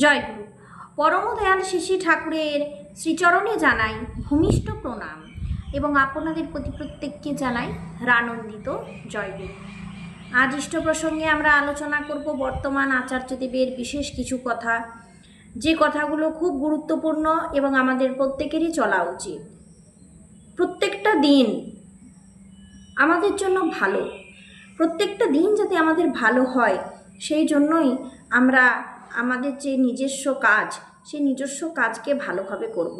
জয়গুরু। পরমদয়াল শিশি ঠাকুরের শ্রীচরণে জানাই ভূমিষ্ঠ প্রণাম এবং আপনাদের প্রতি প্রত্যেককে জানাই রানন্দিত জয়গুরু। আজ ইষ্ট প্রসঙ্গে আমরা আলোচনা করব বর্তমান আচার্যদেবের বিশেষ কিছু কথা, যে কথাগুলো খুব গুরুত্বপূর্ণ এবং আমাদের প্রত্যেকেরই চলা উচিত। প্রত্যেকটা দিন আমাদের জন্য ভালো, প্রত্যেকটা দিন যাতে আমাদের ভালো হয় সেই জন্যই আমরা আমাদের যে নিজস্ব কাজ, সেই নিজস্ব কাজকে ভালোভাবে করব।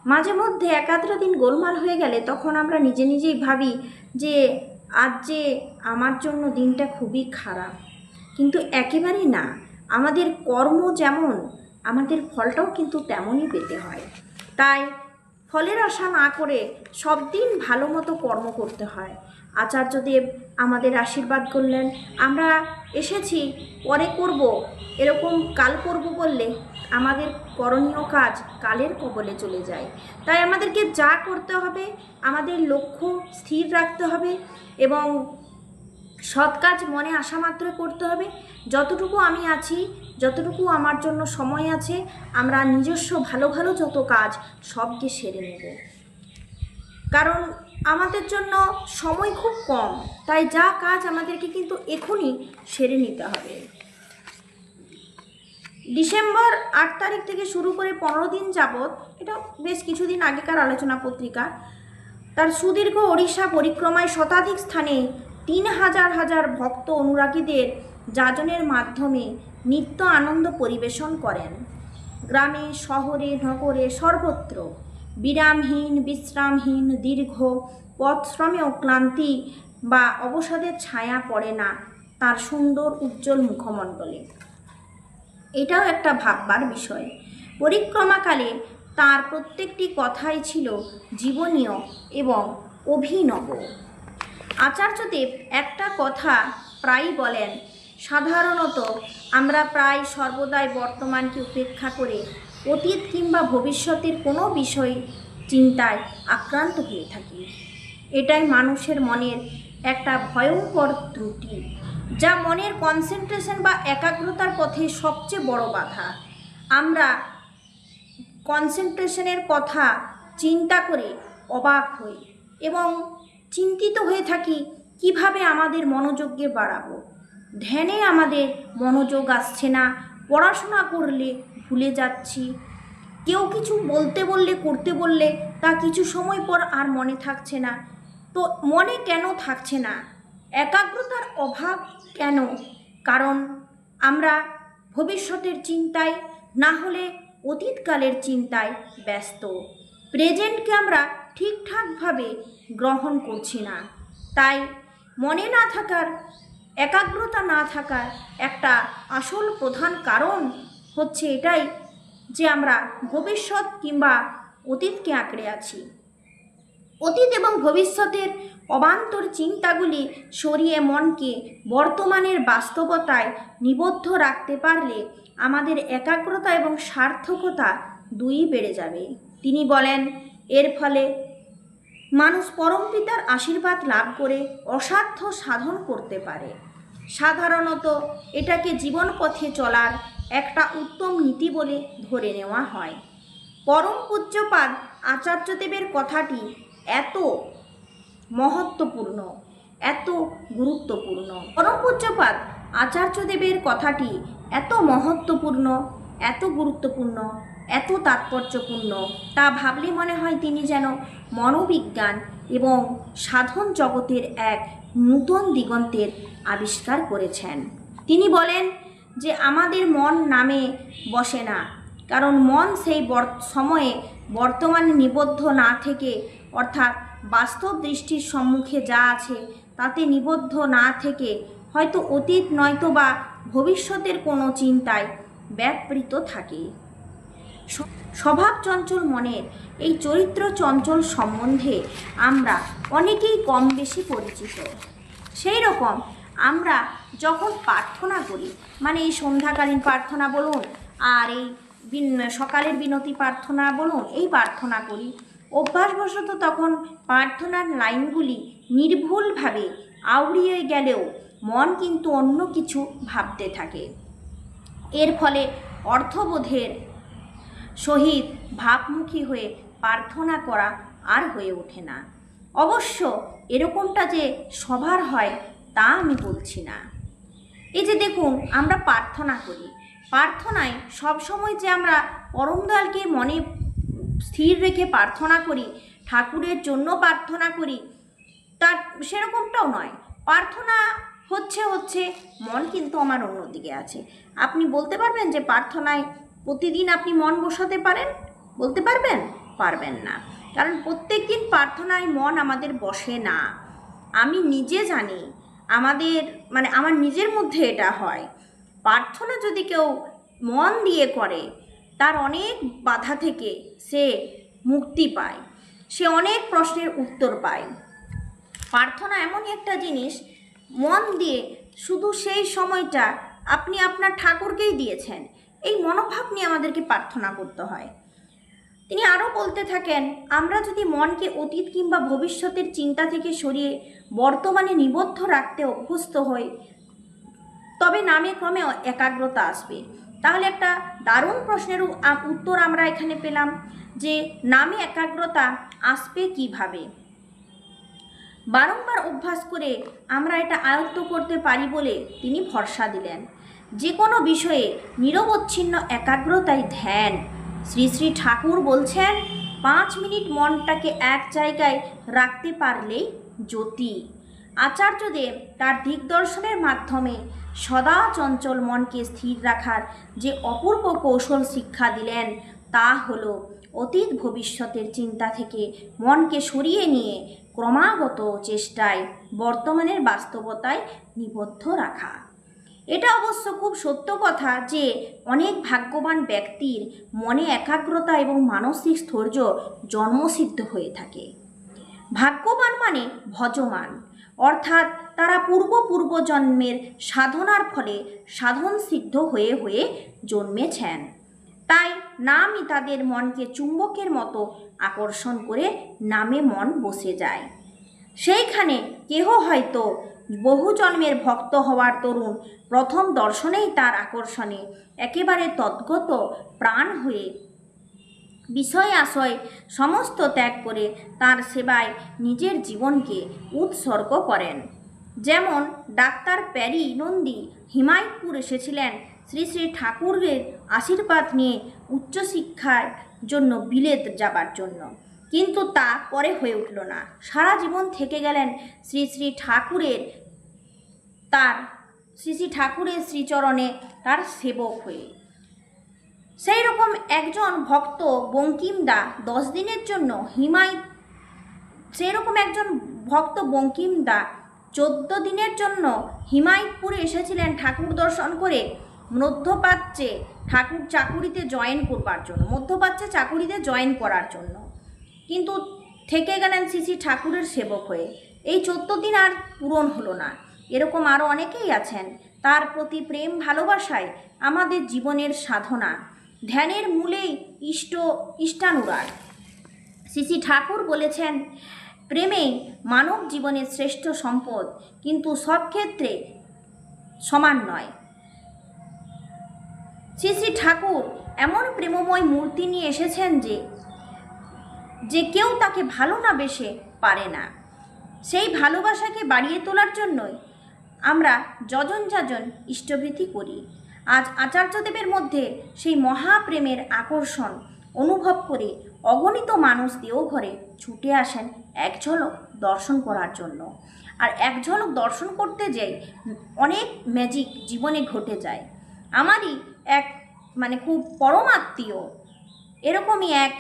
মাঝে মধ্যে একাধটা দিন গোলমাল হয়ে গেলে তখন আমরা নিজেই ভাবি যে আজ যে আমার জন্য দিনটা খুবই খারাপ, কিন্তু একেবারেই না। আমাদের কর্ম যেমন, আমাদের ফলটাও কিন্তু তেমনই পেতে হয়। তাই ফলের আশা না করে সব দিন ভালো মতো কর্ম করতে হয়। আচার্যদেব আমাদের আশীর্বাদ করলেন, আমরা এসেছি পরে করব, এরকম কাল করব বললে আমাদের করণীয় কাজ কালের কবলে চলে যায়। তাই আমাদেরকে যা করতে হবে, আমাদের লক্ষ্য স্থির রাখতে হবে এবং সৎ কাজ মনে আসা মাত্র করতে হবে। যতটুকু আমি আছি, যতটুকু আমার জন্য সময় আছে, আমরা নিজস্ব ভালো ভালো যত কাজ সবকে সেরে নেব। কারণ আমাদের জন্য সময় খুব কম, তাই যা কাজ আমাদেরকে কিন্তু এখনই সেরে নিতে হবে। ডিসেম্বর 8 তারিখ থেকে শুরু করে 15 দিন যাবৎ, এটা বেশ কিছুদিন আগেকার আলোচনা পত্রিকা, তার সুদীর্ঘ ওড়িশা পরিক্রমায় শতাধিক স্থানে 3000 ভক্ত অনুরাগীদের যাজনের মাধ্যমে নিত্য আনন্দ পরিবেশন করেন। গ্রামে শহরে নগরে সর্বত্র বিরামহীন বিশ্রামহীন দীর্ঘ পথশ্রমেও ক্লান্তি বা অবসাদের ছায়া পড়ে না তার সুন্দর উজ্জ্বল মুখমণ্ডলে। এটাও একটা ভাববার বিষয়। পরিক্রমাকালে তার প্রত্যেকটি কথাই ছিল জীবনীয় এবং অভিনব। আচার্যদেব একটা কথা প্রায়ই বলেন, সাধারণত আমরা প্রায় সর্বদাই বর্তমানকে উপেক্ষা করে অতীত কিংবা ভবিষ্যতের কোনো বিষয় চিন্তায় আক্রান্ত হয়ে থাকি। এটাই মানুষের মনের একটা ভয়ঙ্কর ত্রুটি, যা মনের কনসেন্ট্রেশন বা একাগ্রতার পথে সবচেয়ে বড় বাধা। আমরা কনসেন্ট্রেশনের কথা চিন্তা করে অবাক হই এবং চিন্তিত হয়ে থাকি কিভাবে আমাদের মনোযোগকে বাড়াবো। ধ্যানে আমাদের মনোযোগ আসছে না, পড়াশোনা করলে ভুলে যাচ্ছি, কেউ কিছু বলতে বললে করতে বললে তা কিছু সময় পর আর মনে থাকছে না। তো মনে কেন থাকছে না? একাগ্রতার অভাব কেন? কারণ আমরা ভবিষ্যতের চিন্তায়, না হলে অতীতকালের চিন্তায় ব্যস্ত। প্রেজেন্টকে আমরা ঠিকঠাকভাবে গ্রহণ করছি না। তাই মনে না থাকার, একাগ্রতা না থাকার একটা আসল প্রধান কারণ হচ্ছে এটাই যে আমরা ভবিষ্যৎ কিংবা অতীতকে আঁকড়ে আছি। অতীত এবং ভবিষ্যতের অবান্তর চিন্তাগুলি সরিয়ে মনকে বর্তমানের বাস্তবতায় নিবদ্ধ রাখতে পারলে আমাদের একাগ্রতা এবং সার্থকতা দুই বেড়ে যাবে। তিনি বলেন, এর ফলে মানুষ পরমপিতার আশীর্বাদ লাভ করে অসাধ্য সাধন করতে পারে। সাধারণত এটাকে জীবন পথে চলার একটা উত্তম নীতি বলে ধরে নেওয়া হয়। পরম পূজ্যপাদ আচার্যদেবের কথাটি এত মহত্বপূর্ণ, এত গুরুত্বপূর্ণ। পরম পূজ্যপাদ আচার্যদেবের কথাটি এত মহত্বপূর্ণ, এত গুরুত্বপূর্ণ, এত তাৎপর্যপূর্ণ, তা ভাবলে মনে হয় তিনি যেন মনোবিজ্ঞান এবং সাধন জগতের এক নূতন দিগন্তের আবিষ্কার করেছেন। তিনি বলেন যে আমাদের মন নামে বসে না, কারণ মন সেই সময়ে বর্তমানে নিবদ্ধ না থেকে, অর্থাৎ বাস্তব দৃষ্টির সম্মুখে যা আছে তাতে নিবদ্ধ না থেকে হয়তো অতীত নয়তো বা ভবিষ্যতের কোনো চিন্তায় ব্যাপৃত থাকে। স্বভাব চঞ্চল মনের এই চরিত্র চঞ্চল সম্বন্ধে আমরা অনেকেই কম বেশি পরিচিত। সেই রকম আমরা যখন প্রার্থনা করি, মানে এই সন্ধ্যাকালীন প্রার্থনা বলুন আর এই সকালের বিনতি প্রার্থনা বলুন, এই প্রার্থনা করি, অভ্যাসবশত তখন প্রার্থনার লাইনগুলি নির্ভুলভাবে আউড়িয়ে গেলেও মন কিন্তু অন্য কিছু ভাবতে থাকে। এর ফলে অর্থবোধের সহিত ভাবমুখী হয়ে প্রার্থনা করা আর হয়ে ওঠে না। অবশ্য এরকমটা যে সবার হয় তা আমি বলছি না। এই যে দেখুন, আমরা প্রার্থনা করি, প্রার্থনায় সবসময় যে আমরা পরম দয়ালকে মনে স্থির রেখে প্রার্থনা করি, ঠাকুরের জন্য প্রার্থনা করি, তার সেরকমটাও নয়। প্রার্থনা হচ্ছে মন কিন্তু আমার অন্যদিকে আছে। আপনি বলতে পারবেন যে প্রার্থনায় প্রতিদিন আপনি মন বসাতে পারেন? বলতে পারবেন? পারবেন না, কারণ প্রত্যেক দিন প্রার্থনায় মন আমাদের বসে না। আমি নিজে জানি, আমার নিজের মধ্যে এটা হয়। প্রার্থনা যদি কেউ মন দিয়ে করে, তার অনেক বাধা থেকে সে মুক্তি পায়, সে অনেক প্রশ্নের উত্তর পায়। প্রার্থনা এমনই একটা জিনিস, মন দিয়ে শুধু সেই সময়টা আপনি আপনার ঠাকুরকেই দিয়েছেন, এই মনোভাব নিয়ে আমাদেরকে প্রার্থনা করতে হয়। তিনি আরও বলতে থাকেন, আমরা যদি মনকে অতীত কিংবা ভবিষ্যতের চিন্তা থেকে সরিয়ে বর্তমানে নিবদ্ধ রাখতে অভ্যস্ত হই, তবে নামে ক্রমে একাগ্রতা আসবে। তাহলে একটা দারুণ প্রশ্নের উত্তর আমরা এখানে পেলাম, যে নামে একাগ্রতা আসবে কিভাবে। বারংবার অভ্যাস করে আমরা এটা আয়ত্ত করতে পারি বলে তিনি ভরসা দিলেন। যে কোনো বিষয়ে নিরবচ্ছিন্ন একাগ্রতাই ধ্যান। শ্রী শ্রী ঠাকুর বলছেন, 5 মিনিট মনটাকে এক জায়গায় রাখতে পারলেই জ্যোতি। আচার্যদেব তার দিগদর্শনের মাধ্যমে সদা চঞ্চল মনকে স্থির রাখার যে অপূর্ব কৌশল শিক্ষা দিলেন, তা হলো অতীত ভবিষ্যতের চিন্তা থেকে মনকে সরিয়ে নিয়ে ক্রমাগত চেষ্টায় বর্তমানের বাস্তবতায় নিবদ্ধ রাখা। এটা অবশ্য খুব সত্য কথা যে অনেক ভাগ্যবান ব্যক্তির মনে একাগ্রতা এবং মানসিক স্থৈর্য জন্মসিদ্ধ হয়ে থাকে। ভাগ্যবান মানে ভজমান, অর্থাৎ তারা পূর্বজন্মের সাধনার ফলে সাধন সিদ্ধ হয়ে হয়ে জন্মেছেন। তাই নামই তাদের মনকে চুম্বকের মতো আকর্ষণ করে নামে মন বসে যায়। সেইখানে কেহ হয়তো বহু জন্মের ভক্ত হওয়ার তরুণ প্রথম দর্শনেই তার আকর্ষণে একেবারে তদ্গত প্রাণ হয়ে বিষয় আশয় সমস্ত ত্যাগ করে তার সেবায় নিজের জীবনকে উৎসর্গ করেন। যেমন ডাক্তার প্যারি নন্দী হিমায়তপুর এসেছিলেন শ্রী শ্রী ঠাকুরের আশীর্বাদ নিয়ে উচ্চশিক্ষার জন্য বিলেত যাবার জন্য, কিন্তু তা পরে হয়ে উঠল না। সারা জীবন থেকে গেলেন শ্রী শ্রী ঠাকুরের শ্রীচরণে তার সেবক হয়ে। সেই রকম একজন ভক্ত বঙ্কিমদা 10 দিনের জন্য 14 দিনের জন্য হিমায়তপুরে এসেছিলেন ঠাকুর দর্শন করে মধ্যপ্রাচ্যে চাকুরিতে জয়েন করার জন্য, কিন্তু থেকে গেলেন শ্রী শ্রী ঠাকুরের সেবক হয়ে। এই 14 দিন আর পূরণ হলো না। এরকম আরও অনেকেই আছেন, তার প্রতি প্রেম ভালোবাসায় আমাদের জীবনের সাধনা। ধ্যানের মূলেই ইষ্টানুরাগ। শ্রী শ্রী ঠাকুর বলেছেন, প্রেমেই মানব জীবনের শ্রেষ্ঠ সম্পদ, কিন্তু সব ক্ষেত্রে সমান নয়। শ্রী শ্রী ঠাকুর এমন প্রেমময় মূর্তি নিয়ে এসেছেন যে কেউ তাকে ভালো না বেসে পারে না। সেই ভালোবাসাকে বাড়িয়ে তোলার জন্যই আমরা যজন ইষ্টভৃতি করি। আজ আচার্যদেবের মধ্যে সেই মহাপ্রেমের আকর্ষণ অনুভব করে অগণিত মানুষ দেওঘরে ছুটে আসেন এক ঝলক দর্শন করার জন্য। আর এক ঝলক দর্শন করতে যেয়ে অনেক ম্যাজিক জীবনে ঘটে যায়। আমারই এক খুব পরম আত্মীয় এরকমই এক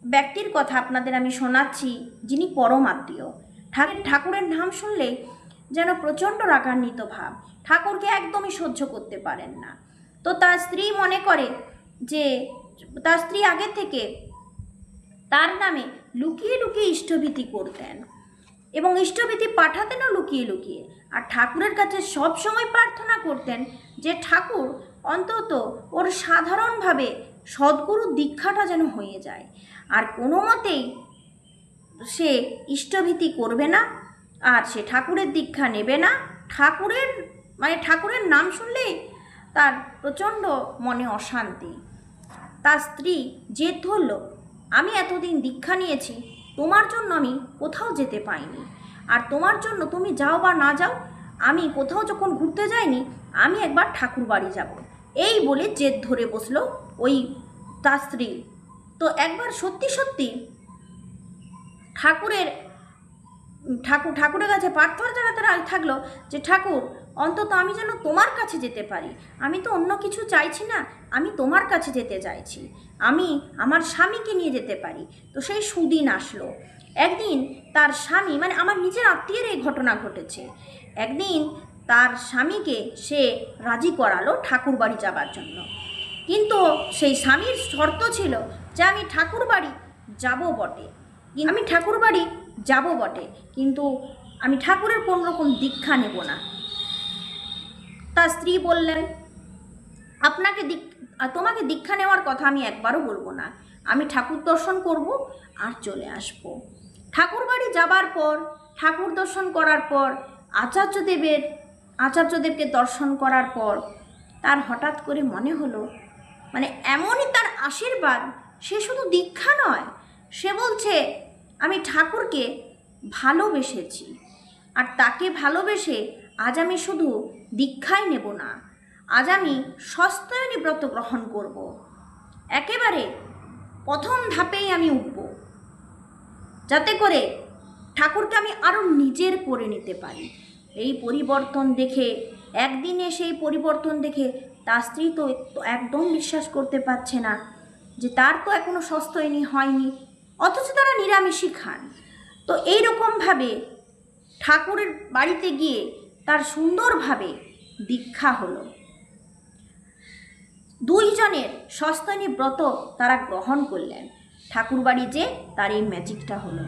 ব্যক্তির কথা আপনাদের আমি শোনাচ্ছি, যিনি পরম আত্মীয়। ঠাকুরের নাম শুনলেই যেন প্রচণ্ড রাগান্বিত ভাব, ঠাকুরকে একদমই সহ্য করতে পারেন না। তো তার স্ত্রী মনে করে যে তার স্ত্রী আগে থেকে তার নামে লুকিয়ে লুকিয়ে ইষ্টভীতি করতেন এবং ইষ্টভীতি পাঠাতেনও লুকিয়ে লুকিয়ে। আর ঠাকুরের কাছে সব সময় প্রার্থনা করতেন যে ঠাকুর অন্তত ওর সাধারণভাবে সদ্গুরু দীক্ষাটা যেন হয়ে যায়, আর কোনো মতেই সে ইষ্টভীতি করবে না, আর সে ঠাকুরের দীক্ষা নেবে না। ঠাকুরের নাম শুনলেই তার প্রচণ্ড মনে অশান্তি। তার স্ত্রী জেদ ধরল, আমি এতদিন দীক্ষা নিয়েছি, তোমার জন্য আমি কোথাও যেতে পাইনি, আর তোমার জন্য তুমি যাও বা না যাও, আমি কোথাও যখন ঘুরতে যাইনি, আমি একবার ঠাকুর বাড়ি যাব। এই বলে জেদ ধরে বসলো ওই তার স্ত্রী। তো একবার সত্যি সত্যি ঠাকুরের কাছে প্রার্থনা জানাতে থাকলো যে ঠাকুর, অন্তত আমি যেন তোমার কাছে যেতে পারি, আমি তো অন্য কিছু চাইছি না, আমি তোমার কাছে যেতে চাইছি, আমি আমার স্বামীকে নিয়ে যেতে পারি। তো সেই সুদিন আসলো। একদিন তার স্বামী, মানে আমার নিজের আত্মীয়ের এই ঘটনা ঘটেছে, একদিন তার স্বামীকে সে রাজি করালো ঠাকুর বাড়ি যাবার জন্য। কিন্তু সেই স্বামীর শর্ত ছিল যে আমি ঠাকুর বাড়ি যাবো বটে, কিন্তু আমি ঠাকুরের কোন রকম দীক্ষা নেব না। তার স্ত্রী বললেন, তোমাকে দীক্ষা নেওয়ার কথা আমি একবারও বলবো না, আমি ঠাকুর দর্শন করব আর চলে আসব। ঠাকুর বাড়ি যাবার পর, ঠাকুর দর্শন করার পর, আচার্যদেবকে দর্শন করার পর তার হঠাৎ করে মনে হলো, মানে এমনই তার আশীর্বাদ, সে শুধু দীক্ষা নয়, সে বলছে আমি ঠাকুরকে ভালোবেসেছি, আর তাকে ভালোবেসে আজ আমি শুধু দীক্ষাই নেব না, আজ আমি সস্তায়নী ব্রত গ্রহণ করব, একেবারে প্রথম ধাপেই আমি উঠব, যাতে করে ঠাকুরকে আমি আরও নিজের করে নিতে পারি। এই পরিবর্তন দেখে, একদিনে সেই পরিবর্তন দেখে তার স্ত্রী তো একদম বিশ্বাস করতে পারছে না যে তার তো এখনও সস্তায়নী হয়নি, অথচ তারা নিরামিষই খান। তো এইরকমভাবে ঠাকুরের বাড়িতে গিয়ে তার সুন্দরভাবে দীক্ষা হলো। দুইজনের সস্তায়নী ব্রত তারা গ্রহণ করলেন। ঠাকুর বাড়ি যে তার এই ম্যাজিকটা হলো।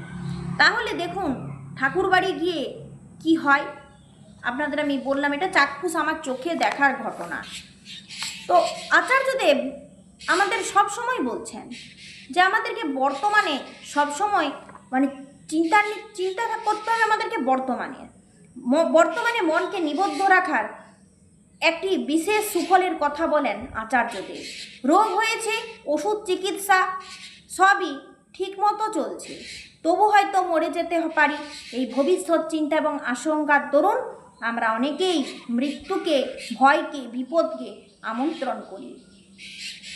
তাহলে দেখুন ঠাকুর বাড়ি গিয়ে কি হয়, আপনাদের আমি বললাম, এটা চাক্ষুষ আমার চোখে দেখার ঘটনা। তো আচার্যদেব আমাদের সব সময় বলছেন যে আমাদেরকে বর্তমানে সবসময় মানে চিন্তা করতে হবে আমাদেরকে বর্তমানে মনকে নিবদ্ধ রাখার একটি বিশেষ সুফলের কথা বলেন আচার্যদেব। রোগ হয়েছে, ওষুধ চিকিৎসা সবই ঠিকমতো চলছে, তবু হয়তো মরে যেতে পারি, এই ভবিষ্যৎ চিন্তা এবং আশঙ্কার দরুন আমরা অনেকেই মৃত্যুকে, ভয়কে, বিপদকে আমন্ত্রণ করি।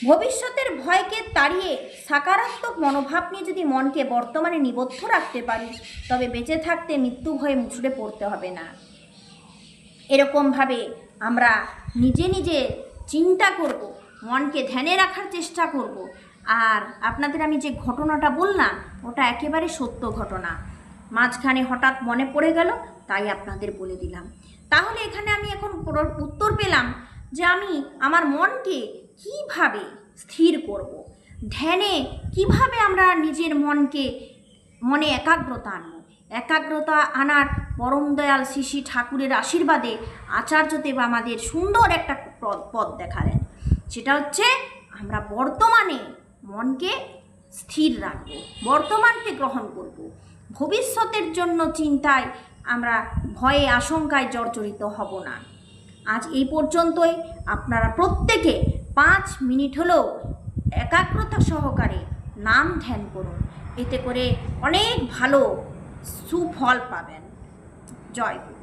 ভবিষ্যতের ভয়কে তাড়িয়ে সাকারাত্মক মনোভাব নিয়ে যদি মনকে বর্তমানে নিবদ্ধ রাখতে পারি, তবে বেঁচে থাকতে মৃত্যু ভয়ে মুচড়ে পড়তে হবে না। এরকমভাবে আমরা নিজে নিজে চিন্তা করব, মনকে ধ্যানে রাখার চেষ্টা করব। আর আপনাদের আমি যে ঘটনাটা বললাম, ওটা একেবারে সত্য ঘটনা, মাঝখানে হঠাৎ মনে পড়ে গেল, তাই আপনাদের বলে দিলাম। তাহলে এখানে আমি এখন উত্তর পেলাম যে আমি আমার মনকে কিভাবে স্থির করব, ধ্যানে কিভাবে আমরা নিজের মনে একাগ্রতা আনব। একাগ্রতা আনার পরম দয়াল শ্রী ঠাকুরের আশীর্বাদে আচার্যদেব আমাদের সুন্দর একটা পথ দেখালেন। সেটা হচ্ছে আমরা বর্তমানে মনকে স্থির রাখব, বর্তমানকে গ্রহণ করব, ভবিষ্যতের জন্য চিন্তায় আমরা ভয়ে আশঙ্কায় জর্জরিত হব না। আজ এই পর্যন্তই। আপনারা প্রত্যেকে 5 মিনিট হলেও একাগ্রতা সহকারে নাম ধ্যান করুন, এতে করে অনেক ভালো সুফল পাবেন। জয় গুরু।